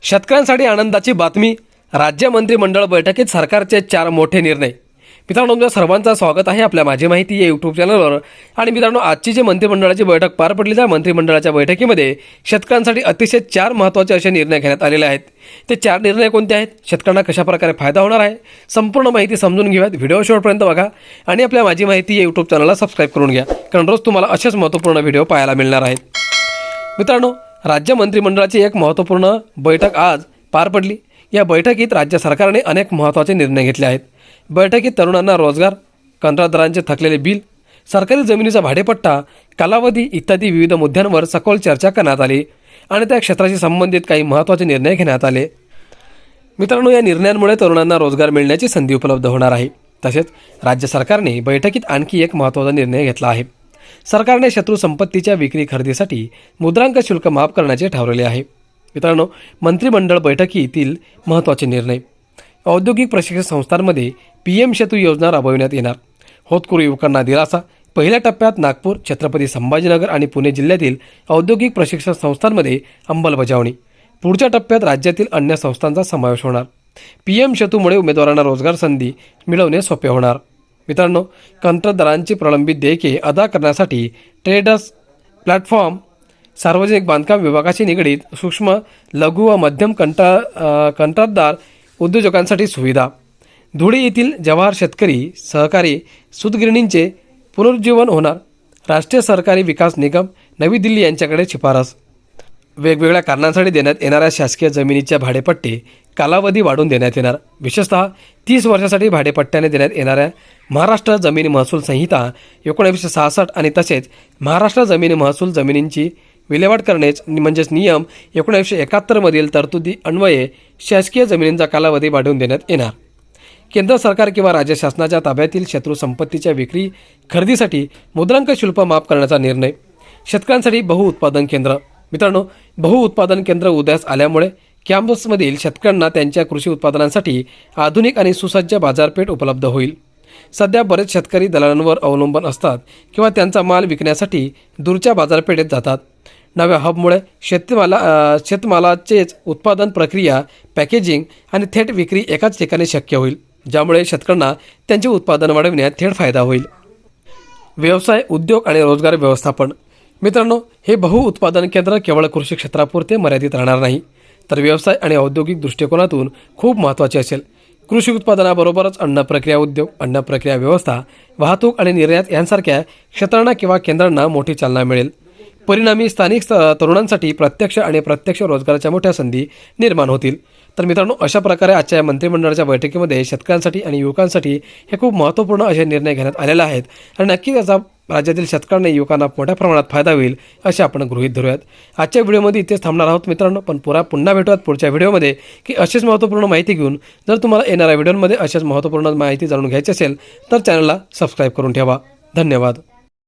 शेतकऱ्यांसाठी आनंदाची बातमी। राज्य मंत्रिमंडळ बैठकीत सरकारचे 4 मोठे निर्णय। मित्रांनो, तुमच्या सर्वांचं स्वागत आहे आपल्या माझी माहिती या यूट्यूब चॅनलवर। आणि मित्रांनो, आजची जी मंत्रिमंडळाची बैठक पार पडली त्या मंत्रिमंडळाच्या बैठकीमध्ये शेतकऱ्यांसाठी अतिशय 4 महत्त्वाचे असे निर्णय घेण्यात आलेले आहेत। ते 4 निर्णय कोणते आहेत, शेतकऱ्यांना कशा प्रकारे फायदा होणार आहे, संपूर्ण माहिती समजून घेऊयात। व्हिडिओ शेवटपर्यंत बघा आणि आपल्या माझी माहिती या यूट्यूब चॅनलला सबस्क्राइब करून घ्या, कारण रोज तुम्हाला असेच महत्त्वपूर्ण व्हिडिओ पाहायला मिळणार आहेत। मित्रांनो, राज्य मंत्रिमंडळाची एक महत्त्वपूर्ण बैठक आज पार पडली। या बैठकीत राज्य सरकारने अनेक महत्त्वाचे निर्णय घेतले आहेत। बैठकीत तरुणांना रोजगार, कंत्राटदारांचे थकलेले बिल, सरकारी जमिनीचा भाडेपट्टा, कालावधी इत्यादी विविध मुद्द्यांवर सखोल चर्चा करण्यात आली आणि त्या क्षेत्राशी संबंधित काही महत्त्वाचे निर्णय घेण्यात आले। मित्रांनो, या निर्णयांमुळे तरुणांना रोजगार मिळण्याची संधी उपलब्ध होणार आहे। तसेच राज्य सरकारने बैठकीत आणखी एक महत्त्वाचा निर्णय घेतला आहे। सरकारने शत्रू संपत्तीच्या विक्री खरेदीसाठी मुद्रांक शुल्क माफ करण्याचे ठरवले आहे। मित्रांनो, मंत्रिमंडळ बैठकीतील महत्त्वाचे निर्णय। औद्योगिक प्रशिक्षण संस्थांमध्ये PM सेतू योजना राबविण्यात येणार। होतकरू युवकांना दिलासा। पहिल्या टप्प्यात नागपूर, छत्रपती संभाजीनगर आणि पुणे जिल्ह्यातील औद्योगिक प्रशिक्षण संस्थांमध्ये अंमलबजावणी। पुढच्या टप्प्यात राज्यातील अन्य संस्थांचा समावेश होणार। PM सेतूमुळे उमेदवारांना रोजगार संधी मिळवणे सोपे होणार। मित्रांनो, कंत्राटदारांची प्रलंबित देयके अदा करण्यासाठी ट्रेडर्स प्लॅटफॉर्म, सार्वजनिक बांधकाम विभागाशी निगडीत सूक्ष्म, लघु व मध्यम कंत्राटदार उद्योजकांसाठी सुविधा। धुळे येथील जवाहर शेतकरी सहकारी सूतगिरणींचे पुनरुज्जीवन होणार। राष्ट्रीय सहकारी विकास निगम, नवी दिल्ली यांच्याकडे शिफारस। वेगवेगळ्या कारणांसाठी देण्यात येणाऱ्या शासकीय जमिनीच्या भाडेपट्टे कालावधी वाढवून देण्यात येणार। विशेषतः 30 वर्षासाठी भाडेपट्ट्याने देण्यात येणाऱ्या महाराष्ट्र जमीन महसूल संहिता 1966 आणि तसेच महाराष्ट्र जमीन महसूल जमिनींची विल्हेवाट करणे म्हणजेच नियम 1971 मधील तरतुदी अन्वये शासकीय जमिनींचा कालावधी वाढवून देण्यात येणार। केंद्र सरकार किंवा राज्य शासनाच्या ताब्यातील शत्रू संपत्तीच्या विक्री खरेदीसाठी मुद्रांक शुल्क माफ करण्याचा निर्णय। शेतकऱ्यांसाठी बहुउत्पादन केंद्र। मित्रांनो, बहुउत्पादन केंद्र उदयास आल्यामुळे कॅम्पसमधील शेतकऱ्यांना त्यांच्या कृषी उत्पादनांसाठी आधुनिक आणि सुसज्ज बाजारपेठ उपलब्ध होईल। सध्या बरेच शेतकरी दलालांवर अवलंबून असतात किंवा त्यांचा माल विकण्यासाठी दूरच्या बाजारपेठेत जातात। नव्या हबमुळे शेतमालाचेच उत्पादन, प्रक्रिया, पॅकेजिंग आणि थेट विक्री एकाच ठिकाणी शक्य होईल, ज्यामुळे शेतकऱ्यांना त्यांचे उत्पादन वाढविण्यात थेट फायदा होईल। व्यवसाय, उद्योग आणि रोजगार व्यवस्थापन। मित्रांनो, हे बहुउत्पादन केंद्र केवळ कृषी क्षेत्रापुरते मर्यादित राहणार नाही, तर व्यवसाय आणि औद्योगिक दृष्टिकोनातून खूप महत्त्वाचे असेल। कृषी उत्पादनाबरोबरच अन्न प्रक्रिया उद्योग, अन्न प्रक्रिया व्यवस्था, वाहतूक आणि निर्यात यांसारख्या क्षेत्रांना किंवा केंद्रांना मोठी चालना मिळेल। परिणामी स्थानिक तरुणांसाठी प्रत्यक्ष आणि अप्रत्यक्ष रोजगाराच्या मोठ्या संधी निर्माण होतील। तर मित्रांनो, अशा प्रकारे आजच्या मंत्रिमंडळाच्या बैठकीमध्ये शेतकऱ्यांसाठी आणि युवकांसाठी हे खूप महत्त्वपूर्ण असे निर्णय घेण्यात आलेले आहेत आणि नक्की त्याचा राज्यातील शेतकऱ्यांना, युवकांना मोठ्या प्रमाणात फायदा होईल असे आपण गृहीत धरूयात। आजच्या व्हिडिओमध्ये इथेच थांबणार आहोत मित्रांनो, पण पुन्हा भेटूयात पुढच्या व्हिडिओमध्ये की अशीच महत्त्वपूर्ण माहिती घेऊन। जर तुम्हाला येणाऱ्या व्हिडिओमध्ये अशाच महत्त्वपूर्ण माहिती जाणून घ्यायची असेल तर चॅनलला सबस्क्राईब करून ठेवा। धन्यवाद।